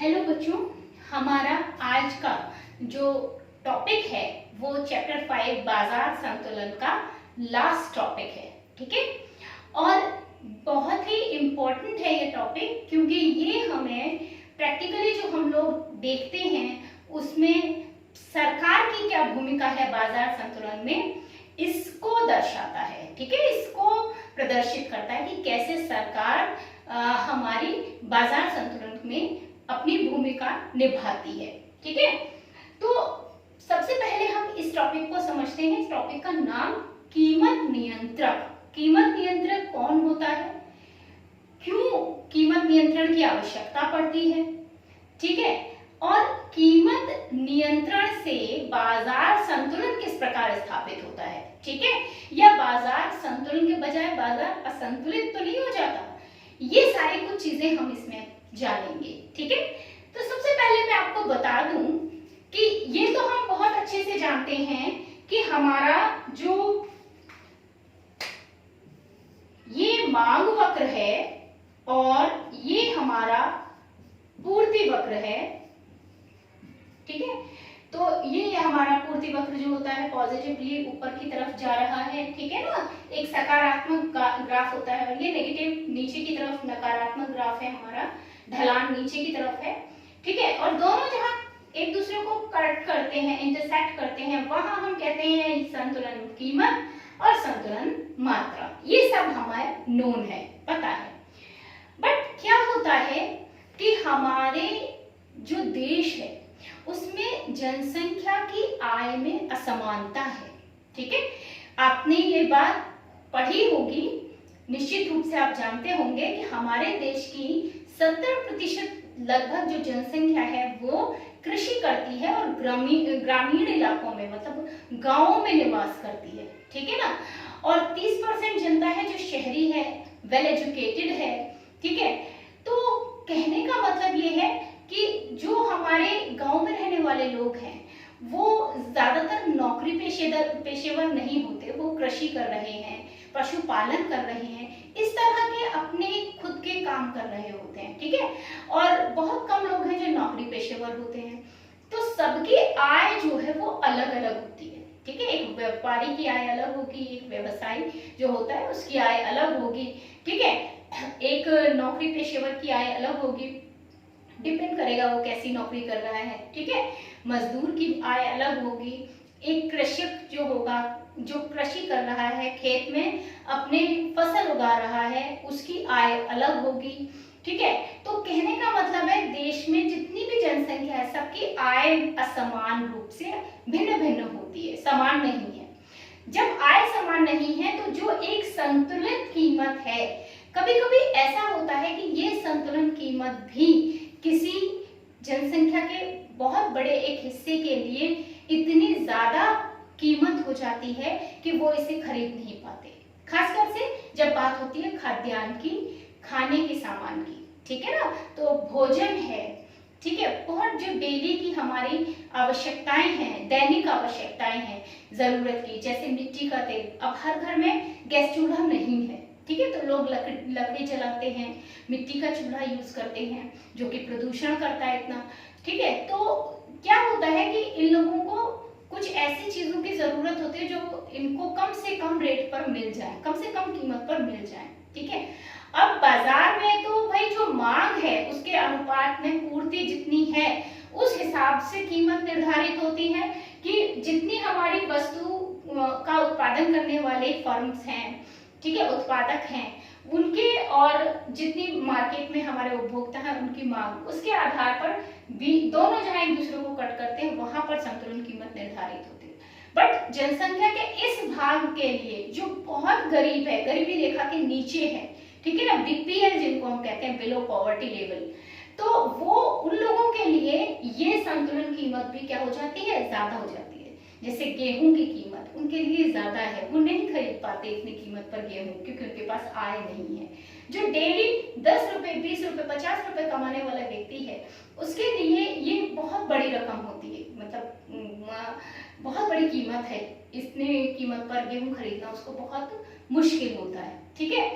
Hello बच्चों, हमारा आज का जो टॉपिक है वो चैप्टर 5 बाजार संतुलन का लास्ट टॉपिक है। ठीक है, और बहुत ही इम्पोर्टेंट है ये टॉपिक, क्योंकि ये हमें प्रैक्टिकली जो हम लोग देखते हैं उसमें सरकार की क्या भूमिका है बाजार संतुलन में, इसको दर्शाता है। ठीक है, इसको प्रदर्शित करता है कि कैसे सरकार हमारी बाजार संतुलन में अपनी भूमिका निभाती है। ठीक है, तो सबसे पहले हम इस टॉपिक को समझते हैं। इस टॉपिक का नाम कीमत नियंत्रक। कीमत नियंत्रक कौन होता है, क्यों कीमत नियंत्रण की आवश्यकता पड़ती है। ठीक है, और कीमत नियंत्रण से बाजार संतुलन किस प्रकार स्थापित होता है। ठीक है, या बाजार संतुलन के बजाय बाजार असंतुलित तो नहीं हो जाता। ये सारी कुछ चीजें हम इसमें जानेंगे। ठीक है, तो सबसे पहले मैं आपको बता दूं कि ये तो हम बहुत अच्छे से जानते हैं कि हमारा जो ये मांग वक्र है और ये हमारा पूर्ति वक्र है। ठीक है, तो ये हमारा पूर्ति वक्र जो होता है पॉजिटिवली ऊपर की तरफ जा रहा है। ठीक है ना, एक सकारात्मक ग्राफ होता है, और ये नेगेटिव नीचे की तरफ नकारात्मक ग्राफ है, हमारा ढलान नीचे की तरफ है। ठीक है, और दोनों जहां एक दूसरे को कट करते हैं, इंटरसेक्ट करते हैं, वहां हम कहते हैं संतुलन कीमत और संतुलन मात्रा। ये सब हमें नोन है, पता है। बट क्या होता है कि हमारे जो देश है उसमें जनसंख्या की आय में असमानता है। ठीक है, आपने ये बात पढ़ी होगी, निश्चित रूप से आप जानते होंगे कि हमारे देश की 70% लगभग जो जनसंख्या है वो कृषि करती है और ग्रामीण इलाकों में, मतलब गांवों में निवास करती है। ठीक है ना, और 30% जनता है जो शहरी है, वेल एजुकेटेड है। ठीक है, तो कहने का मतलब ये है कि जो हमारे गांव में रहने वाले लोग हैं वो ज्यादातर नौकरी पेशेवर नहीं होते, वो कृषि कर रहे हैं, पशुपालन कर रहे हैं, इस तरह के अपने खुद के काम कर रहे होते हैं। ठीक है, और बहुत कम लोग हैं जो नौकरी पेशेवर होते हैं। तो सबकी आय जो है वो अलग अलग होती है। ठीक है, एक व्यापारी की आय अलग होगी, एक व्यवसायी जो होता है उसकी आय अलग होगी। ठीक है, एक नौकरी पेशेवर की आय अलग होगी, डिपेंड करेगा वो कैसी नौकरी कर रहा है। ठीक है, मजदूर की आय अलग होगी, एक कृषक जो होगा जो कृषि कर रहा है, खेत में अपने फसल उगा रहा है, उसकी आय अलग होगी। ठीक है, तो कहने का मतलब है देश में जितनी भी जनसंख्या है सबकी आय असमान रूप से भिन्न भिन्न होती है, समान नहीं है। जब आय समान नहीं है तो जो एक संतुलित कीमत है, कभी कभी ऐसा होता है कि ये संतुलन कीमत भी किसी जनसंख्या के बहुत बड़े एक हिस्से के लिए इतनी ज्यादा कीमत हो जाती है कि वो इसे खरीद नहीं पाते, खासकर से जब बात होती है खाद्यान्न की, खाने के सामान की। ठीक है ना, तो भोजन है, ठीक है, बहुत जो डेली की हमारी आवश्यकताएं हैं, दैनिक आवश्यकताएं हैं जरूरत की, जैसे मिट्टी का तेल। अब हर घर में गैस चूल्हा नहीं है। ठीक है, तो लोग लकड़ी जलाते हैं, मिट्टी का चूल्हा यूज करते हैं जो कि प्रदूषण करता है इतना। ठीक है, तो क्या होता है कि इन लोगों को कुछ ऐसी चीजों की जरूरत होती है जो इनको कम से कम रेट पर मिल जाए, कम से कम कीमत पर मिल जाए। ठीक है, अब बाजार में तो भाई जो मांग है उसके अनुपात में पूर्ति जितनी है उस हिसाब से कीमत निर्धारित होती है कि जितनी हमारी वस्तु का उत्पादन करने वाले फर्म्स हैं, ठीक है, उत्पादक हैं, उनके और जितनी मार्केट में हमारे उपभोक्ता हैं उनकी मांग, उसके आधार पर भी दोनों जहां एक दूसरे को कट करते हैं वहां पर संतुलन कीमत निर्धारित होती है। बट जनसंख्या के इस भाग के लिए जो बहुत गरीब है, गरीबी रेखा के नीचे है, ठीक है ना, बीपीएल जिनको हम कहते हैं, बिलो पॉवर्टी लेवल, तो वो उन लोगों के लिए ये संतुलन कीमत भी क्या हो जाती है, ज्यादा हो जाती है। जैसे गेहूं की कीमत उनके लिए ज्यादा है, वो नहीं खरीद पाते इतनी कीमत पर गेहूं, क्योंकि उनके पास आय नहीं है। जो डेली 10 रुपए, 20 रुपए, 50 रुपए कमाने वाला व्यक्ति है उसके लिए ये बहुत बड़ी रकम होती है, मतलब बहुत बड़ी कीमत है। इतने कीमत पर गेहूं खरीदना उसको बहुत मुश्किल होता है। ठीक है,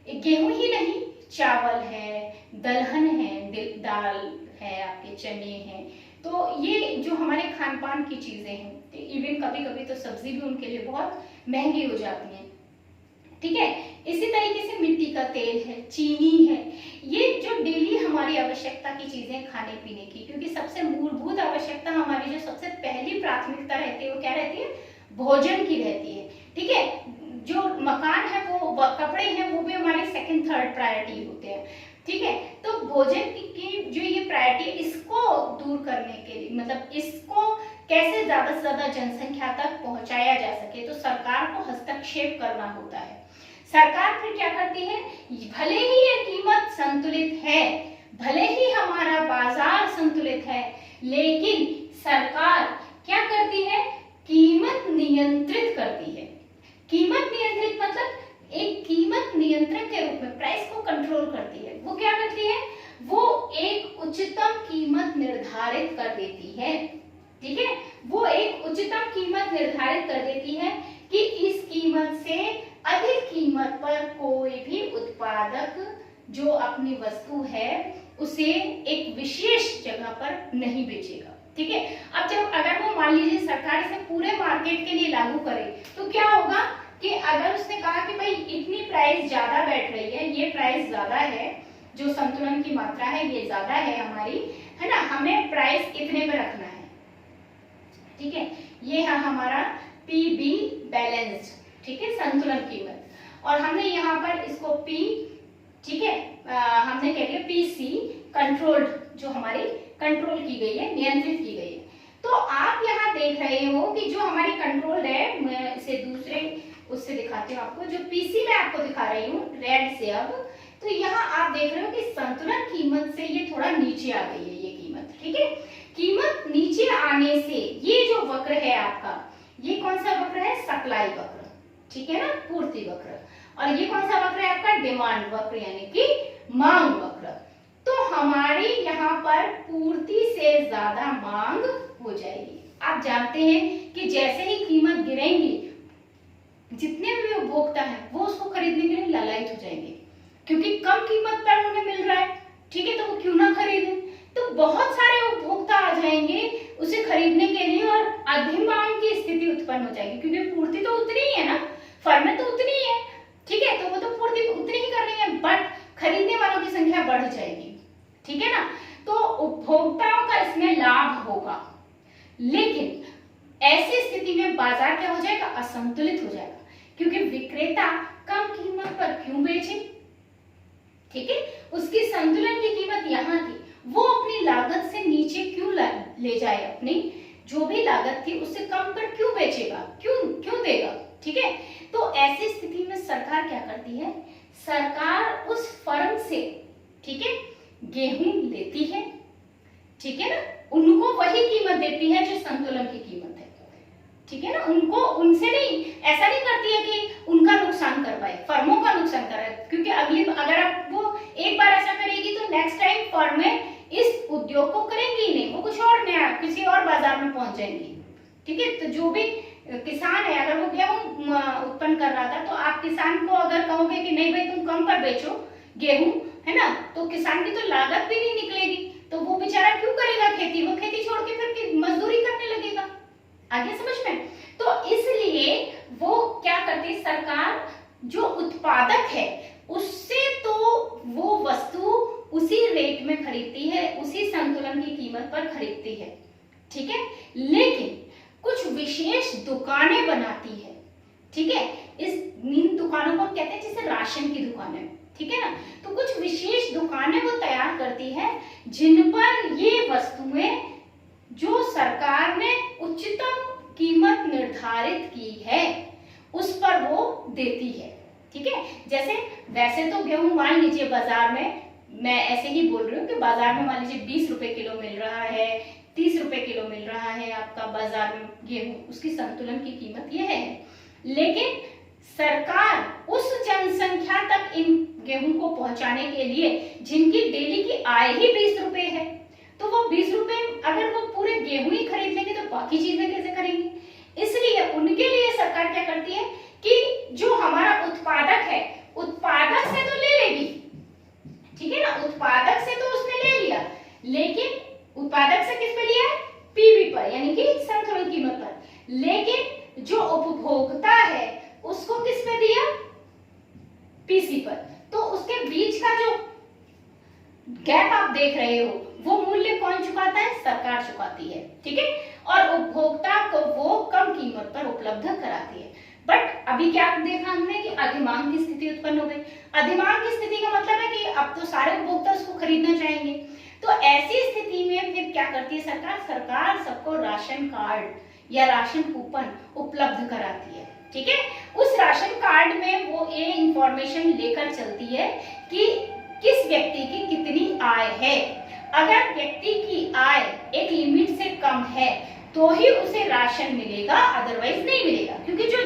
गेहूं ही नहीं, चावल है, दलहन है, दाल है, आपके चने हैं, तो ये जो हमारे खान पान की चीजें हैं, इवन कभी कभी तो सब्जी भी उनके लिए बहुत महंगी हो जाती है, ठीक है। इसी तरीके से मिट्टी का तेल है, चीनी है, ये जो डेली हमारी आवश्यकता की चीजें खाने पीने की, क्योंकि सबसे मूलभूत आवश्यकता हमारी जो सबसे पहली प्राथमिकता रहती है वो क्या रहती है, भोजन की रहती है, ठीक है। जो मकान है वो, कपड़े हैं वो भी हमारी सेकंड थर्ड प्रायोरिटी होते हैं, ठीक है। तो भोजन की जो ये प्रायोरिटी, इसको दूर करने के लिए, मतलब इसको कैसे ज्यादा से ज्यादा जनसंख्या तक पहुंचाया जा सके, तो सरकार को हस्तक्षेप करना होता है। सरकार फिर क्या करती है, भले ही ये कीमत संतुलित है, भले ही हमारा बाजार संतुलित है, लेकिन सरकार क्या करती है, कीमत नियंत्रित करती है। कीमत नियंत्रित मतलब एक कीमत नियंत्रक के रूप में प्राइस को कंट्रोल करती है। वो क्या करती है, वो एक उच्चतम कीमत निर्धारित कर देती है, ठीक है। वो एक उच्चतम कीमत निर्धारित कर देती है कि इस कीमत से अधिक कीमत पर कोई भी उत्पादक जो अपनी वस्तु है उसे एक विशेष जगह पर नहीं बेचेगा, ठीक है। अब जब अगर वो मान लीजिए सरकार इसे पूरे मार्केट के लिए लागू करे, तो क्या होगा कि अगर उसने कहा कि भाई इतनी प्राइस ज्यादा बैठ रही है, ये प्राइस ज्यादा है, जो संतुलन की मात्रा है ये ज्यादा है हमारी, है ना, हमें प्राइस इतने पे रखना है, ठीक है। ये है हमारा पीबी बैलेंस्ड, ठीक है, संतुलन कीमत, और हमने यहाँ पर इसको पी, ठीक है, हमने कह दिया पीसी कंट्रोल्ड, जो हमारी कंट्रोल की गई है, नियंत्रित की गई है। तो आप यहाँ देख रहे हो कि जो हमारी कंट्रोल्ड है, मैं इसे दूसरे उससे दिखाती हूँ आपको, जो पीसी में आपको दिखा रही हूँ रेड से। अब तो यहाँ आप देख रहे हो कि संतुलन कीमत से ये थोड़ा नीचे आ गई है, ये कीमत, ठीक है। कीमत नीचे आने से ये जो वक्र है आपका, ये कौन सा वक्र है, सप्लाई वक्र, ठीक है ना, पूर्ति वक्र, और ये कौन सा वक्र है आपका, डिमांड वक्र, यानी कि मांग वक्र। तो हमारी यहाँ पर पूर्ति से ज्यादा मांग हो जाएगी। आप जानते हैं कि जैसे ही कीमत गिरेंगी, जितने भी उपभोक्ता हैं वो उसको खरीदने के लिए लालायित हो जाएंगे, क्योंकि कम कीमत पर उन्हें मिल रहा है, ठीक है, तो वो क्यों ना खरीदें। तो बहुत सारे उपभोक्ता आ जाएंगे उसे खरीदने के लिए, और अधिमांग की स्थिति उत्पन्न हो जाएगी, क्योंकि पूर्ति तो उतनी ही है ना, फर्में तो उतनी ही है, ठीक है, तो वो तो पूर्ति उतनी ही कर रही है, बट खरीदने वालों की संख्या बढ़ जाएगी, ठीक है ना। तो उपभोक्ताओं का इसमें लाभ होगा, लेकिन ऐसी स्थिति में बाजार क्या हो जाएगा, असंतुलित हो जाएगा, क्योंकि विक्रेता कम कीमत पर क्यों बेचे, ठीक है, उसकी संतुलन की कीमत यहाँ थी, वो अपनी लागत से नीचे क्यों ले जाए, अपनी जो भी लागत थी उससे कम पर क्यों बेचेगा, क्यों देगा, ठीक है। तो ऐसी स्थिति में सरकार क्या करती है, सरकार उस फर्म से, ठीक है, गेहूं लेती है, ठीक है ना, उनको वही कीमत देती है जो संतुलन की कीमत है, ठीक है ना, उनको उनसे नहीं, ऐसा नहीं करती है कि उनका नुकसान कर पाए, फर्मों का नुकसान कर रहा है, क्योंकि अगली अगर आप वो एक बार ऐसा करेगी तो नेक्स्ट टाइम फर्में इस उद्योग को करेंगी ही नहीं, वो कुछ और नया किसी और बाजार में पहुंच जाएंगी, ठीक है। तो जो भी किसान है, अगर वो गेहूं उत्पन्न कर रहा था, तो आप किसान को अगर कहोगे कि नहीं भाई तुम कम पर बेचो गेहूं, है ना, तो किसान की तो लागत भी नहीं निकलेगी, तो वो बेचारा क्यों करेगा खेती, वो खेती छोड़ के फिर मजदूरी करने लगेगा, आगे समझ में। तो इसलिए वो क्या करती, सरकार जो उत्पादक है उससे तो वो वस्तु उसी रेट में खरीदती है, उसी संतुलन की कीमत पर खरीदती है, ठीक है, लेकिन कुछ विशेष दुकानें बनाती है, ठीक है, इन दुकानों को कहते हैं जैसे राशन की दुकानें, ठीक है ना। तो कुछ विशेष दुकानें वो तैयार करती है जिन पर ये वस्तुएं जो सरकार ने उच्चतम कीमत निर्धारित की है उस पर वो देती है, ठीक है। जैसे वैसे तो गेहूं मान लीजिए बाजार में, मैं ऐसे ही बोल रही हूँ कि बाजार में मान लीजिए 20 रुपए किलो मिल रहा है, 30 रुपए किलो मिल रहा है आपका बाजार में गेहूं, उसकी संतुलन की कीमत यह है, लेकिन सरकार उस जनसंख्या तक इन गेहूं को पहुंचाने के लिए जिनकी डेली की आय ही 20 रुपए है, तो वो 20 रुपए अगर वो पूरे गेहूं ही खरीद लेंगे तो बाकी चीजें कैसे करेंगे। इसलिए उनके लिए सरकार क्या करती है कि जो हमारा उत्पादक है, उत्पादक से तो ले लेगी, ठीक है ना, उत्पादक से तो उसने ले लिया, पर यानी कि संतुलन कीमत पर। लेकिन जो उपभोक्ता है उसको किस पे दिया? पीसी पर। तो उसके बीच का जो गैप आप देख रहे हो वो मूल्य कौन चुकाता है? सरकार चुकाती है, ठीक है, और उपभोक्ता को वो कम कीमत पर उपलब्ध कराती है। बट अभी क्या देखा हमने कि अधिमांग की स्थिति उत्पन्न हो गई। अधिमांग की स्थिति का मतलब है कि अब तो सारे उपभोक्ता उसको खरीदना चाहेंगे। तो ऐसी स्थिति में फिर क्या करती है सरकार? सरकार सबको राशन कार्ड या राशन कूपन उपलब्ध कराती है, ठीक है। उस राशन कार्ड में वो ये इंफॉर्मेशन लेकर चलती है कि किस व्यक्ति की कितनी आय है। अगर व्यक्ति की आय एक लिमिट से कम है तो ही उसे राशन मिलेगा, अदरवाइज नहीं मिलेगा। क्योंकि जो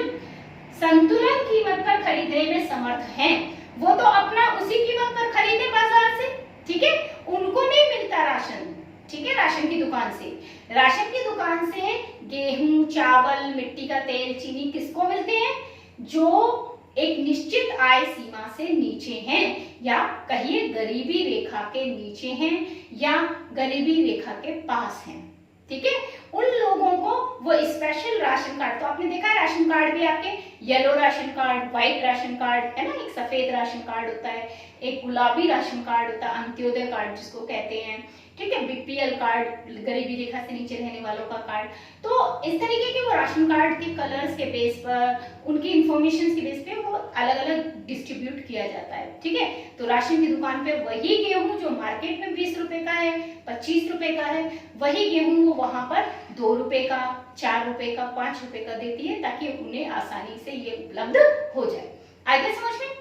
संतुलन कीमत पर खरीदने में समर्थ हैं वो तो अपना उसी कीमत पर खरीदे बाजार से, ठीक है, उनको नहीं मिलता राशन, ठीक है, राशन की दुकान से। राशन की दुकान से गेहूं, चावल, मिट्टी का तेल, चीनी किसको मिलते हैं? जो एक निश्चित आय सीमा से नीचे हैं या कहिए गरीबी रेखा के नीचे हैं या गरीबी रेखा के पास हैं, ठीक है, उन लोगों को वो स्पेशल राशन कार्ड, तो आपने देखा है राशन कार्ड भी आपके yellow ration card, white ration card है ना, एक सफेद राशन कार्ड होता है, एक गुलाबी राशन कार्ड होता है, अंत्योदय कार्ड जिसको कहते हैं, ठीक है, बीपीएल कार्ड, गरीबी रेखा से नीचे रहने वालों का कार्ड। तो इस तरीके के वो राशन कार्ड के कलर्स के बेस पर, उनकी इंफॉर्मेशन के बेस पे वो अलग अलग डिस्ट्रीब्यूट किया जाता है, ठीक है। तो राशन की दुकान पे वही गेहूं जो मार्केट में 20 रुपए का है, 25 रुपए का है, वही गेहूं वो वहां पर 2 रुपए का, 4 रुपए का, 5 रुपए का देती है ताकि उन्हें आसानी से ये उपलब्ध हो जाए। आगे समझ में?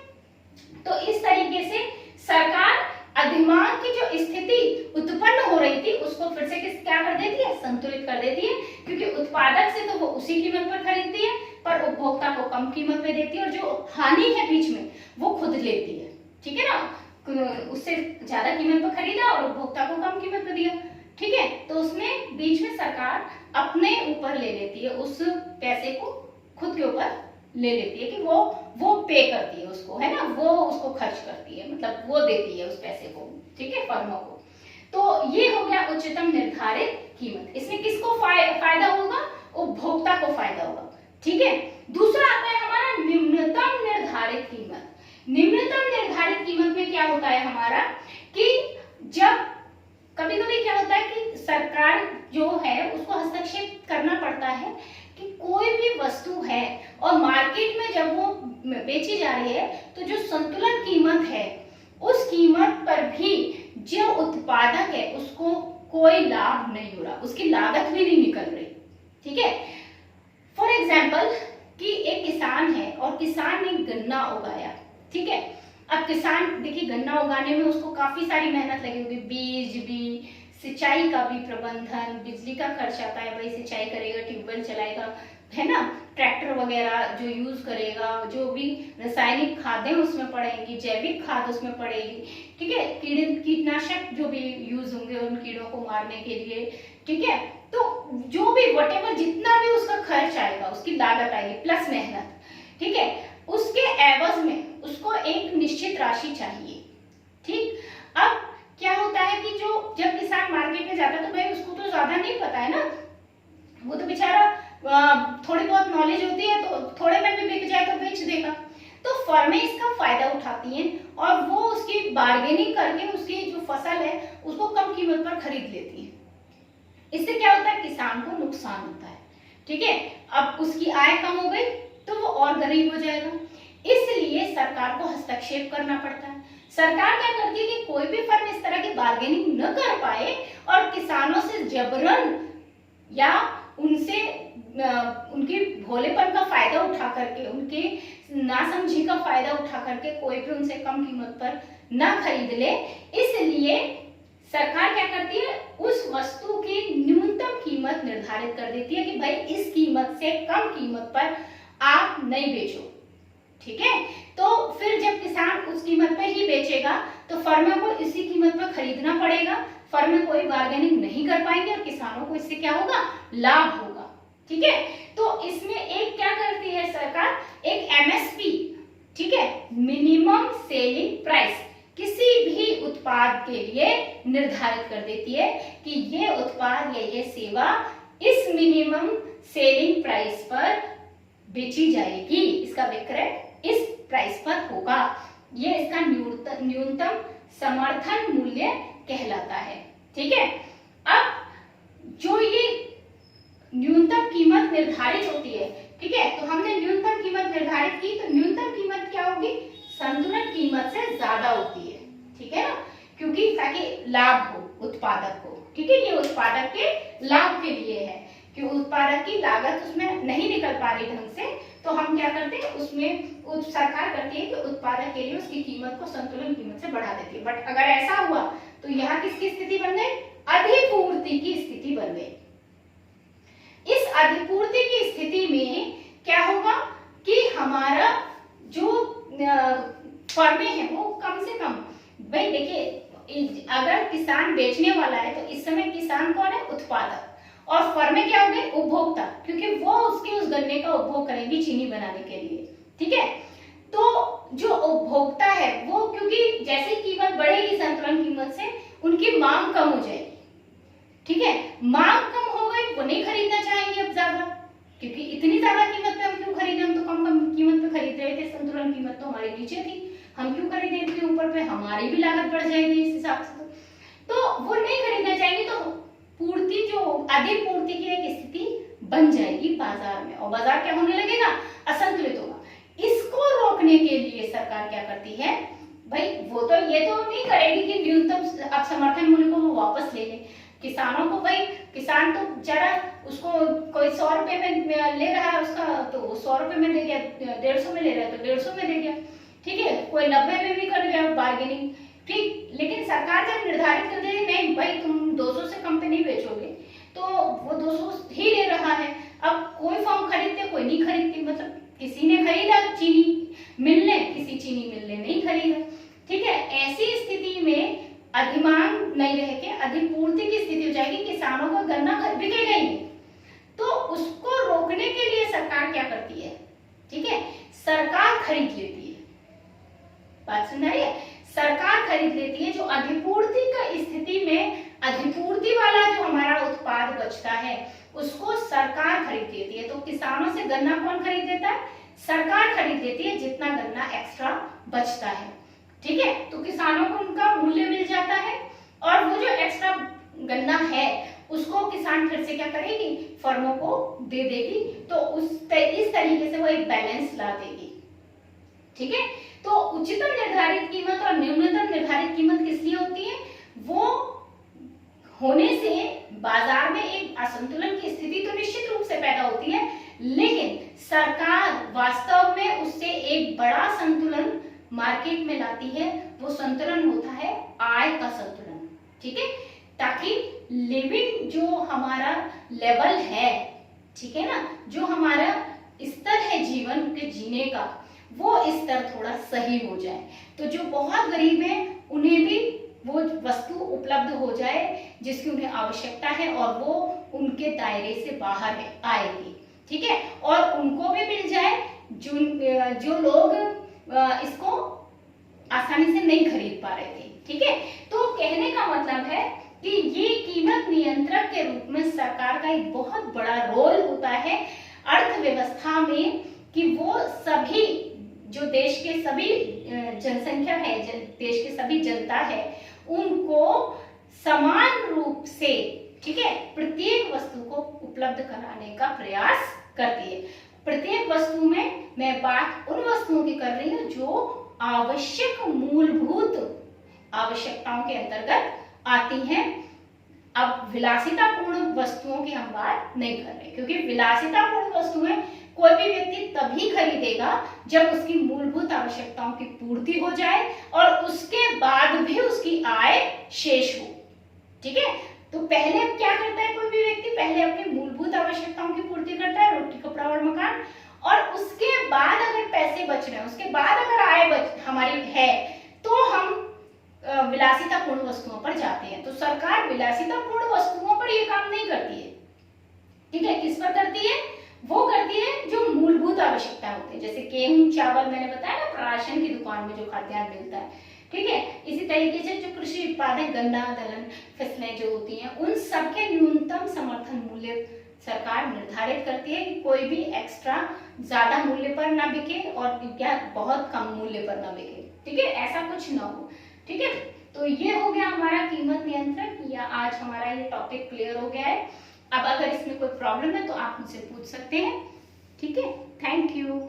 तो इस तरीके से सरकार अधिमांग की जो स्थिति उत्पन्न हो रही थी उसको फिर से क्या कर देती है? संतुलित कर देती है, क्योंकि उत्पादक से तो वो उसी कीमत पर खरीदती है पर उपभोक्ता को कम कीमत पे देती है, और जो हानि है बीच में वो खुद लेती है, ठीक है ना, उससे ज्यादा कीमत पर खरीदा और उपभोक्ता को कम कीमत पर दिया, ठीक है। तो उसमें बीच में सरकार अपने ऊपर ले लेती है, उस पैसे को खुद के ऊपर ले लेती है कि वो पे करती है उसको, है ना, वो उसको खर्च करती है, मतलब वो देती है उस पैसे को, ठीक है, फर्मों को। तो ये हो गया उच्चतम निर्धारित कीमत। इसमें किसको फायदा होगा? उपभोक्ता को फायदा होगा, ठीक है। दूसरा आता है हमारा निम्नतम निर्धारित कीमत। निम्नतम निर्धारित कीमत में क्या होता है हमारा कि जब कभी कभी क्या होता है कि सरकार जो है उसको हस्तक्षेप करना पड़ता है कि कोई भी वस्तु है और मार्केट में जब वो बेची जा रही है तो जो संतुलन कीमत है उस कीमत पर भी जो उत्पादक है उसको कोई लाभ नहीं हो रहा, उसकी लागत भी नहीं निकल रही, ठीक है। फॉर एग्जाम्पल कि एक किसान है और किसान ने गन्ना उगाया, ठीक है। अब किसान देखिए गन्ना उगाने में उसको काफी सारी मेहनत लगी होगी, बीज भी, सिंचाई का भी प्रबंधन, बिजली का खर्च आता है, भाई सिंचाई करेगा, ट्यूबवेल चलाएगा, है ना, ट्रैक्टर वगैरह जो यूज करेगा, जो भी रासायनिक खादें उसमें पड़ेंगी, जैविक खाद उसमें पड़ेगी, ठीक है, कीटनाशक जो भी यूज होंगे उन कीड़ों को मारने के लिए, ठीक है। तो जो भी व्हाटएवर जितना भी उसका खर्च आएगा, उसकी लागत आएगी प्लस मेहनत, ठीक है, उसके एवज में उसको एक निश्चित राशि चाहिए, ठीक। अब क्या होता है कि जो जब किसान मार्केट में जाता है तो भाई उसको तो ज्यादा नहीं पता है ना, वो तो बेचारा थोड़ी बहुत नॉलेज होती है तो थोड़े में भी बिक जाए तो बेच देगा। तो फर्में इसका फायदा उठाती हैं और वो उसकी बार्गेनिंग करके उसकी जो फसल है उसको कम कीमत पर खरीद लेती है। इससे क्या होता है? किसान को नुकसान होता है, ठीक है। अब उसकी आय कम हो गई तो वो और गरीब हो जाएगा, इसलिए सरकार को हस्तक्षेप करना पड़ता है। सरकार क्या करती है कि कोई भी फर्म इस तरह की बार्गेनिंग न कर पाए और किसानों से जबरन या उनसे उनके भोलेपन का फायदा उठा करके, उनके नासमझी का फायदा उठा करके कोई भी उनसे कम कीमत पर ना खरीद ले, इसलिए सरकार क्या करती है? उस वस्तु की न्यूनतम कीमत निर्धारित कर देती है कि भाई इस कीमत से कम कीमत पर आप नहीं बेचो, ठीक है। तो फिर जब किसान उस कीमत पर ही बेचेगा तो फर्मों को इसी कीमत पर खरीदना पड़ेगा, फर्में कोई बार्गेनिंग नहीं कर पाएंगे और किसानों को इससे क्या होगा? लाभ होगा, ठीक है। तो इसमें एक क्या करती है सरकार? एक एमएसपी, ठीक है, मिनिमम सेलिंग प्राइस, किसी भी उत्पाद के लिए निर्धारित कर देती है कि ये उत्पाद या ये सेवा इस मिनिमम सेलिंग प्राइस पर बेची जाएगी, इसका विक्रय इस प्राइस पर होगा। ये इसका न्यूनतम समर्थन मूल्य कहलाता है। ठीक है, अब जो ये न्यूनतम कीमत निर्धारित होती है, ठीक है, तो हमने न्यूनतम कीमत निर्धारित की, तो न्यूनतम कीमत क्या होगी, संतुलन कीमत से ज्यादा होती है। ठीक है ना, क्योंकि ताकि लाभ हो उत्पादक को। ठीक है, ये उत्पादक के लाभ के लिए है कि उत्पादक की लागत उसमें नहीं निकल पा रही ढंग से, तो हम क्या करते हैं, उसमें सरकार करती है कि उत्पादक के लिए उसकी कीमत को संतुलन कीमत से बढ़ा देती है। बट अगर ऐसा हुआ तो यहाँ किसकी स्थिति बन गई, अधिपूर्ति की स्थिति बन गई। इस अधिपूर्ति की स्थिति में क्या होगा कि हमारा जो फर्में हैं वो कम से कम, भाई देखिए अगर किसान बेचने वाला है तो इस समय किसान कौन है, उत्पादक, और फर्में क्या हो गई, उपभोक्ता, क्योंकि वो उसके उस गन्ने का उपभोग करेंगी चीनी बनाने के लिए। ठीक है, तो जो उपभोक्ता है वो, क्योंकि जैसे कीमत बढ़ेगी संतुलन कीमत से, उनकी मांग कम हो जाएगी। ठीक है, मांग कम हो गई, वो नहीं खरीदना चाहेंगे अब ज्यादा, क्योंकि इतनी ज्यादा कीमत पे हम क्यों खरीदे, हम तो कम कम कीमत पे खरीद रहे थे, संतुलन कीमत तो हमारी नीचे थी, हम क्यों खरीदे इतने ऊपर पे, हमारी भी लागत बढ़ जाएगी इस हिसाब से। तो वो नहीं खरीदना चाहेंगे, तो पूर्ति जो अधिपूर्ति की एक स्थिति बन जाएगी बाजार में, और बाजार क्या होने लगेगा, असंतुलित होगा। इसको रोकने के लिए सरकार क्या करती है, भाई वो तो ये तो नहीं करेगी कि न्यूनतम अब समर्थन मूल्य को वो वापस ले ले। किसानों को, भाई किसान तो जरा उसको कोई 100 रुपए में ले रहा है उसका, तो 100 रुपए में दे गया, 150 में ले रहा है तो 150 में दे गया। ठीक है, कोई 90 में भी कर गया बार्गेनिंग, ठीक, लेकिन सरकार जब निर्धारित कर देगी नहीं भाई तुम 200 से कम पे नहीं बेचोगे, तो वो 200 ही ले रहा है। अब कोई फर्म खरीदते, कोई नहीं खरीदती, मतलब किसी ने खरीदा चीनी मिल ने, किसी चीनी मिल ने नहीं खरीदा। ठीक है, ऐसी स्थिति में अधिमांग नहीं रह के अधिपूर्ति की स्थिति हो जाएगी, किसानों को गन्ना बिकेगा ही नहीं। तो उसको रोकने के लिए सरकार क्या करती है, ठीक है, सरकार खरीद लेती है। बात सुन रही है, सरकार खरीद लेती है। जो अधिपूर्ति का स्थिति में अधिपूर्ति वाला जो हमारा उत्पाद बचता है उसको सरकार खरीद लेती है। तो किसानों से गन्ना कौन खरीद लेता है, सरकार खरीद लेती है, जितना गन्ना एक्स्ट्रा बचता है। ठीक है, तो किसानों को उनका मूल्य मिल जाता है, और वो जो एक्स्ट्रा गन्ना है उसको किसान फिर से क्या करेगी, फर्मों को दे देगी। तो इस तरीके से वो एक बैलेंस ला देगी। ठीक है, तो उच्चतम निर्धारित कीमत और न्यूनतम निर्धारित कीमत किस लिए होती है, वो होने से बाजार में एक असंतुलन की स्थिति तो निश्चित रूप से पैदा होती है, लेकिन सरकार वास्तव में उससे एक बड़ा संतुलन मार्केट में लाती है। वो संतुलन होता है आय का संतुलन। ठीक है, ताकि लिविंग जो हमारा लेवल है, ठीक है ना, जो हमारा स्तर है जीवन के जीने का, वो स्तर थोड़ा सही हो जाए। तो जो बहुत गरीब हैं उन्हें भी वो वस्तु उपलब्ध हो जाए जिसकी उन्हें आवश्यकता है, और वो उनके दायरे से बाहर आएगी। ठीक है, और उनको भी मिल जाए जो लोग इसको आसानी से नहीं खरीद पा रहे थे। ठीक है, तो कहने का मतलब है कि ये कीमत नियंत्रक के रूप में सरकार का एक बहुत बड़ा रोल होता है अर्थव्यवस्था में, कि वो सभी जो देश के सभी जनसंख्या है, देश के सभी जनता है, उनको समान रूप से, ठीक है, प्रत्येक वस्तु को उपलब्ध कराने का प्रयास करती है। प्रत्येक वस्तु में मैं बात उन वस्तुओं की कर रही हूँ जो आवश्यक मूलभूत आवश्यकताओं के अंतर्गत आती हैं। अब विलासितापूर्ण वस्तुओं की हम बात नहीं कर रहे, क्योंकि विलासितापूर्ण वस्तुएं कोई भी व्यक्ति तभी खरीदेगा जब उसकी मूलभूत आवश्यकताओं की पूर्ति हो जाए और उसके बाद भी उसकी आय शेष हो। ठीक है, तो पहले क्या करता है कोई भी व्यक्ति, पहले अपनी मूलभूत आवश्यकताओं की पूर्ति करता है, रोटी कपड़ा और मकान, और उसके बाद अगर पैसे बच रहे हैं, उसके बाद अगर आय हमारी है, तो हम विलासितापूर्ण वस्तुओं पर जाते हैं। तो सरकार विलासितापूर्ण वस्तुओं पर ये काम नहीं करती है। ठीक है, किस पर करती है, वो करती है जो मूलभूत आवश्यकता होती है, जैसे गेहूं चावल, मैंने बताया ना, राशन की दुकान में जो खाद्यान्न मिलता है। ठीक है, इसी तरीके से जो कृषि उत्पाद है, गन्ना दलहन फसलें जो होती हैं, उन सबके न्यूनतम समर्थन मूल्य सरकार निर्धारित करती है कि कोई भी एक्स्ट्रा ज्यादा मूल्य पर ना बिके और क्या बहुत कम मूल्य पर ना बिके, ठीक है, ऐसा कुछ ना हो, ठीक है। तो ये हो गया हमारा कीमत नियंत्रण, या आज हमारा ये टॉपिक क्लियर हो गया है। अब अगर इसमें कोई प्रॉब्लम है तो आप मुझसे पूछ सकते हैं, ठीक है। Thank you.